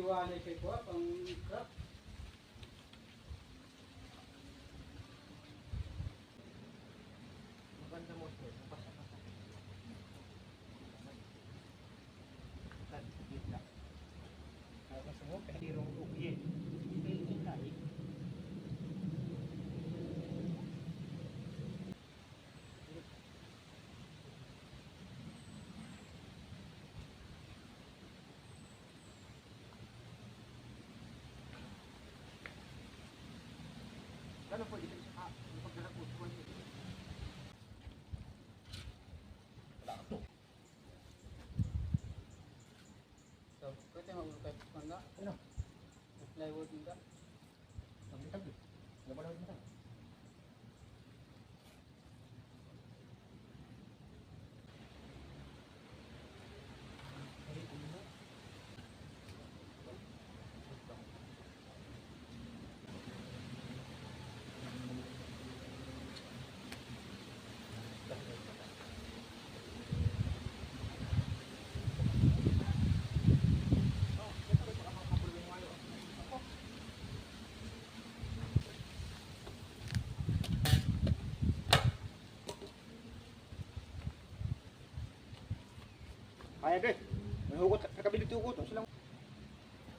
Iwan ay kay kuha pang crap. Maganda mo ito. Pasa-pasa. Kita. Kalau semua pehirong rugi. Ini kai. Ano po dito sa pagdala ko tuwan niyo. So, kasi mag-ukay pangga. Ano? Plywood nga. Magitag. Laban mo ta. Kaya deh. May hugot sa kabilang hugot sila.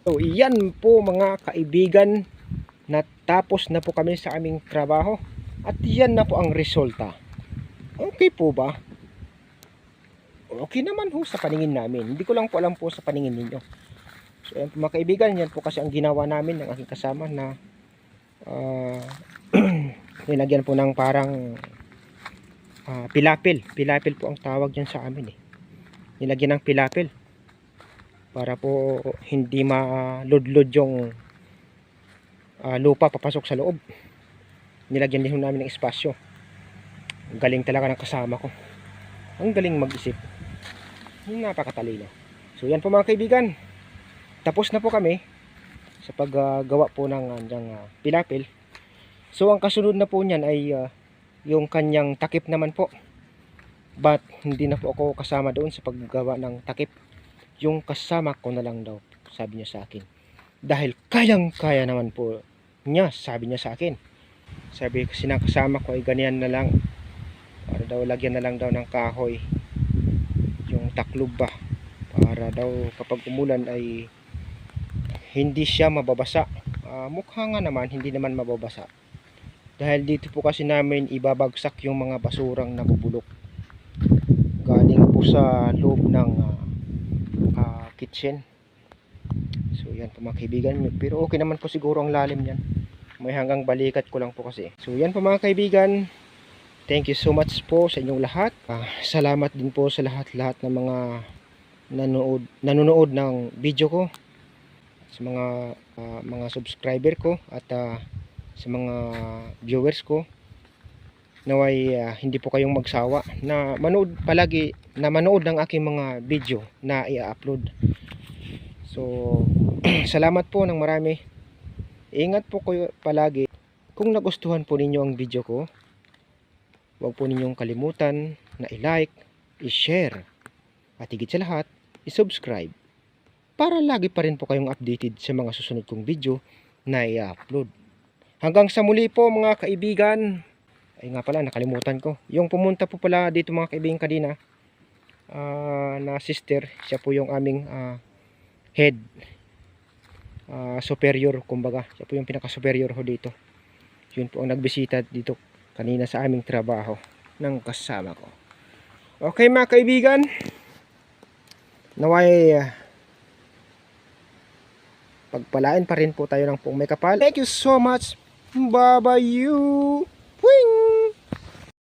So, iyan po mga kaibigan, natapos na po kami sa aming trabaho at yan na po ang resulta. Okay po ba? Okay naman po sa paningin namin. Hindi ko lang po alam po sa paningin ninyo. So, yan po mga kaibigan, yan po kasi ang ginawa namin ng aking kasama na nilagyan po ng parang pilapil. Pilapil po ang tawag dyan sa amin eh. Nilagyan ng pilapil para po hindi maludlod yung lupa papasok sa loob. Nilagyan din namin ng espasyo. Galing talaga ng kasama ko. Ang galing mag-isip. Napakatalino. So yan po mga kaibigan. Tapos na po kami sa paggawa po ng pilapil. So ang kasunod na po niyan ay yung kanyang takip naman po. But hindi na po ako kasama doon sa paggawa ng takip. Yung kasama ko na lang daw, sabi niya sa akin. Dahil kayang-kaya naman po niya, sabi niya sa akin. Sabi kasi ng kasama ko ay ganyan na lang. Para daw lagyan na lang daw ng kahoy yung taklob ba. Para daw kapag umulan ay hindi siya mababasa. Mukha nga naman, hindi naman mababasa. Dahil dito po kasi namin ibabagsak yung mga basurang nabubulok. Galing po sa loob ng kitchen. So yan po mga kaibigan. Pero okay naman po siguro ang lalim yan. May hanggang balikat ko lang po kasi. So yan po mga kaibigan. Thank you so much po sa inyong lahat. Salamat din po sa lahat-lahat ng mga nanonood ng video ko. Sa mga subscriber ko at sa mga viewers ko. Naway hindi po kayong magsawa na manood palagi, na manood ng aking mga video na i-upload. So salamat po ng marami. Ingat po kayo palagi. Kung nagustuhan po ninyo ang video ko, huwag po ninyong kalimutan na i-like, i-share, at higit sa lahat, i-subscribe para lagi pa rin po kayong updated sa mga susunod kong video na i-upload. Hanggang sa muli po mga kaibigan. Ay nga pala, nakalimutan ko. Yung pumunta po pala dito mga kaibigan kanina, na sister, siya po yung aming head, superior kumbaga. Siya po yung pinaka-superior ho dito. Yun po ang nagbisita dito kanina sa aming trabaho ng kasama ko. Okay mga kaibigan, naway pagpalain pa rin po tayo ng pong may kapal. Thank you so much. Bye bye you.